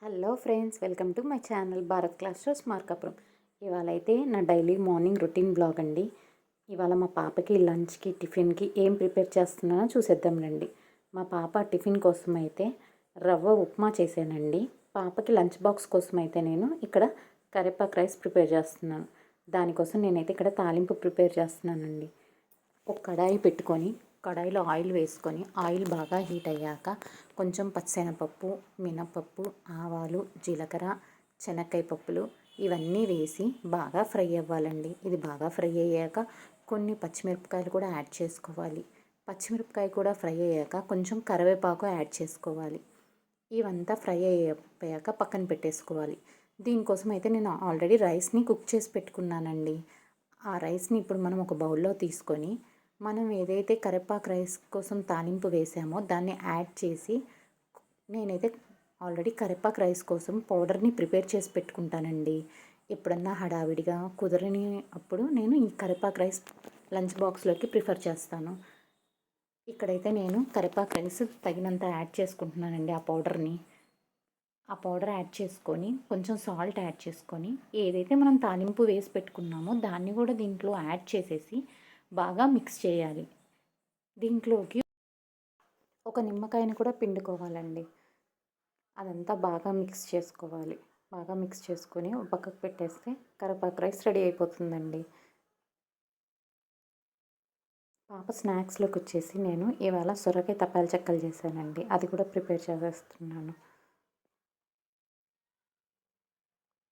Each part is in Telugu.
Hello friends, welcome to my channel Bharat classes Markapuram. ఇవాళ అయితే నా డైలీ మార్నింగ్ రొటీన్ బ్లాగ్ అండి. ఇవాళ మా పాపకి లంచ్కి టిఫిన్కి ఏం ప్రిపేర్ చేస్తున్నానో చూసేద్దాం రండి. మా పాప టిఫిన్ కోసం అయితే రవ్వ ఉప్మా చేశానండి. పాపకి లంచ్ బాక్స్ కోసం అయితే నేను ఇక్కడ కరివేపాకు రైస్ ప్రిపేర్ చేస్తున్నాను. దానికోసం నేనైతే ఇక్కడ తాలింపు ప్రిపేర్ చేస్తున్నానండి. ఒక కడాయి పెట్టుకొని కడాయిలో ఆయిల్ వేసుకొని ఆయిల్ బాగా హీట్ అయ్యాక కొంచెం పచ్చిశనగపప్పు, మినపప్పు, ఆవాలు, జీలకర్ర, శనక్కాయ పప్పులు ఇవన్నీ వేసి బాగా ఫ్రై అవ్వాలండి. ఇది బాగా ఫ్రై అయ్యాక కొన్ని పచ్చిమిరపకాయలు కూడా యాడ్ చేసుకోవాలి. పచ్చిమిరపకాయ కూడా ఫ్రై అయ్యాక కొంచెం కరివేపాకు యాడ్ చేసుకోవాలి. ఇవంతా ఫ్రై అయిపోయాక పక్కన పెట్టేసుకోవాలి. దీనికోసం అయితే నేను ఆల్రెడీ రైస్ని కుక్ చేసి పెట్టుకున్నానండి. ఆ రైస్ని ఇప్పుడు మనం ఒక బౌల్లో తీసుకొని మనం ఏదైతే కరివేపాకు రైస్ కోసం తాలింపు వేసామో దాన్ని యాడ్ చేసి నేనైతే ఆల్రెడీ కరివేపాకు రైస్ కోసం పౌడర్ని ప్రిపేర్ చేసి పెట్టుకుంటానండి. ఎప్పుడన్నా హడావిడిగా కుదరని అప్పుడు నేను ఈ కరివేపాకు రైస్ లంచ్ బాక్స్లోకి ప్రిఫర్ చేస్తాను. ఇక్కడైతే నేను కరివేపాకు రైస్ తగినంత యాడ్ చేసుకుంటున్నానండి. ఆ పౌడర్ యాడ్ చేసుకొని కొంచెం సాల్ట్ యాడ్ చేసుకొని ఏదైతే మనం తాలింపు వేసి పెట్టుకున్నామో దాన్ని కూడా దీంట్లో యాడ్ చేసేసి బాగా మిక్స్ చేయాలి. దీంట్లోకి ఒక నిమ్మకాయని కూడా పిండుకోవాలండి. అదంతా బాగా మిక్స్ చేసుకోవాలి. బాగా మిక్స్ చేసుకొని ఒక పక్కకు పెట్టేస్తే కరివేపాకు రైస్ రెడీ అయిపోతుందండి. పాప స్నాక్స్లోకి వచ్చేసి నేను ఇవాళ సొరకాయ తపాల చెక్కలు చేశానండి. అది కూడా ప్రిపేర్ చేసేస్తున్నాను.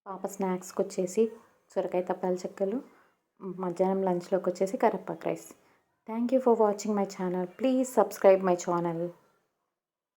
పాప స్నాక్స్కి వచ్చేసి సొరకాయ తపాల చెక్కలు, మధ్యాహ్నం లంచ్లోకి వచ్చేసి కరివేపాకు rice. Thank you for watching my channel. Please subscribe my channel.